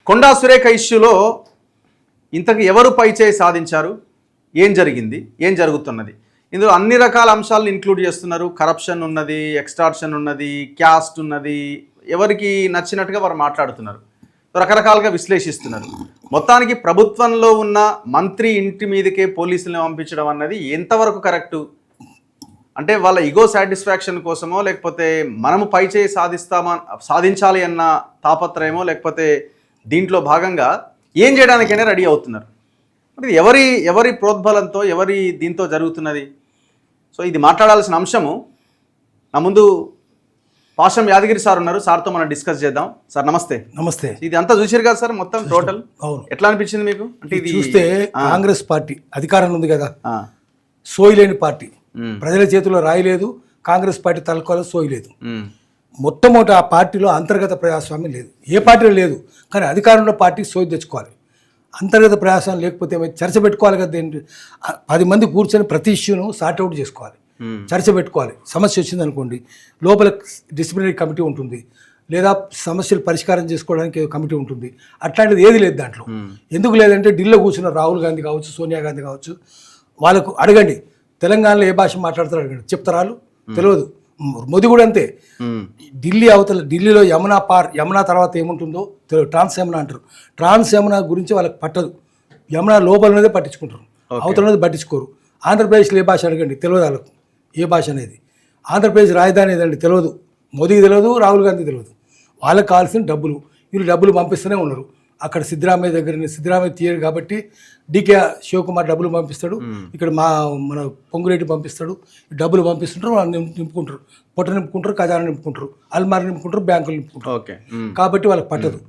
కొండా సురేఖ ఇష్యూలో ఇంతకు ఎవరు పైచేయి సాధించారు, ఏం జరిగింది, ఏం జరుగుతున్నది, ఇందులో అన్ని రకాల అంశాలను ఇంక్లూడ్ చేస్తున్నారు. కరప్షన్ ఉన్నది, ఎక్స్టార్షన్ ఉన్నది, క్యాస్ట్ ఉన్నది, ఎవరికి నచ్చినట్టుగా వారు మాట్లాడుతున్నారు, రకరకాలుగా విశ్లేషిస్తున్నారు. మొత్తానికి ప్రభుత్వంలో ఉన్న మంత్రి ఇంటి మీదకే పోలీసులను పంపించడం అన్నది ఎంతవరకు కరెక్టు? అంటే వాళ్ళ ఈగో సాటిస్ఫాక్షన్ కోసమో, లేకపోతే మనము పైచేయి సాధించాలి అన్న తాపత్రయమో, లేకపోతే దీంట్లో భాగంగా ఏం చేయడానికైనా రెడీ అవుతున్నారు. మరి ఎవరి ప్రోద్బలంతో, ఎవరి దీంతో జరుగుతున్నది? సో ఇది మాట్లాడాల్సిన అంశము. నా ముందు పాషం యాదగిరి సార్ ఉన్నారు, సార్తో మనం డిస్కస్ చేద్దాం. సార్ నమస్తే. నమస్తే. ఇది అంతా చూసారు కదా సార్, మొత్తం టోటల్ ఎట్లా అనిపించింది మీకు? అంటే ఇది చూస్తే కాంగ్రెస్ పార్టీ అధికారంలో ఉంది కదా, సోయిలేని పార్టీ, ప్రజల చేతిలో రాయలేదు, కాంగ్రెస్ పార్టీ తలకోలో సోయలేదు. మొట్టమొదటి ఆ పార్టీలో అంతర్గత ప్రజాస్వామ్యం లేదు, ఏ పార్టీలో లేదు. కానీ అధికారంలో పార్టీ సోయి తెచ్చుకోవాలి. అంతర్గత ప్రజాస్వామ్యం లేకపోతే చర్చ పెట్టుకోవాలి కదా. ఏంటి 10 మంది కూర్చొని ప్రతి ఇష్యూను సార్ట్అవుట్ చేసుకోవాలి, చర్చ పెట్టుకోవాలి. సమస్య వచ్చింది అనుకోండి, లోపల డిసిప్లినరీ కమిటీ ఉంటుంది, లేదా సమస్యలు పరిష్కారం చేసుకోవడానికి కమిటీ ఉంటుంది. అట్లాంటిది ఏది లేదు దాంట్లో. ఎందుకు లేదంటే ఢిల్లీలో కూర్చున్న రాహుల్ గాంధీ కావచ్చు, సోనియా గాంధీ కావచ్చు, వాళ్ళకు అడగండి తెలంగాణలో ఏ భాష మాట్లాడతారో అడగండి, చెప్తారాలు తెలియదు. మోదీ కూడా అంతే. ఢిల్లీ అవతల, ఢిల్లీలో యమునా తర్వాత ఏముంటుందో ట్రాన్స్ యమునా అంటారు. ట్రాన్స్ యమునా గురించి వాళ్ళకి పట్టదు. యమునా లోపల ఉన్నదే పట్టించుకుంటారు, అవతల ఉన్నది పట్టించుకోరు. ఆంధ్రప్రదేశ్లో ఏ భాష అడగండి, తెలియదు వాళ్ళకు ఏ భాష అనేది. ఆంధ్రప్రదేశ్ రాజధాని ఏదండి తెలియదు, మోదీకి తెలియదు, రాహుల్ గాంధీ తెలియదు. వాళ్ళకి కావాల్సిన డబ్బులు, వీళ్ళు డబ్బులు పంపిస్తూనే ఉన్నారు. అక్కడ సిద్ధరామయ్య దగ్గర సిద్ధరామయ్య తీయరు కాబట్టి డీకే శివకుమార్ డబ్బులు పంపిస్తాడు, ఇక్కడ మన పొంగురెడ్డి పంపిస్తాడు, డబ్బులు పంపిస్తుంటారు, వాళ్ళు నింపుకుంటారు, పొట్ట నింపుకుంటారు, ఖజానా నింపుకుంటారు, అల్మార్ నింపుకుంటారు, బ్యాంకులు నింపుకుంటారు. కాబట్టి వాళ్ళకి పట్టదు.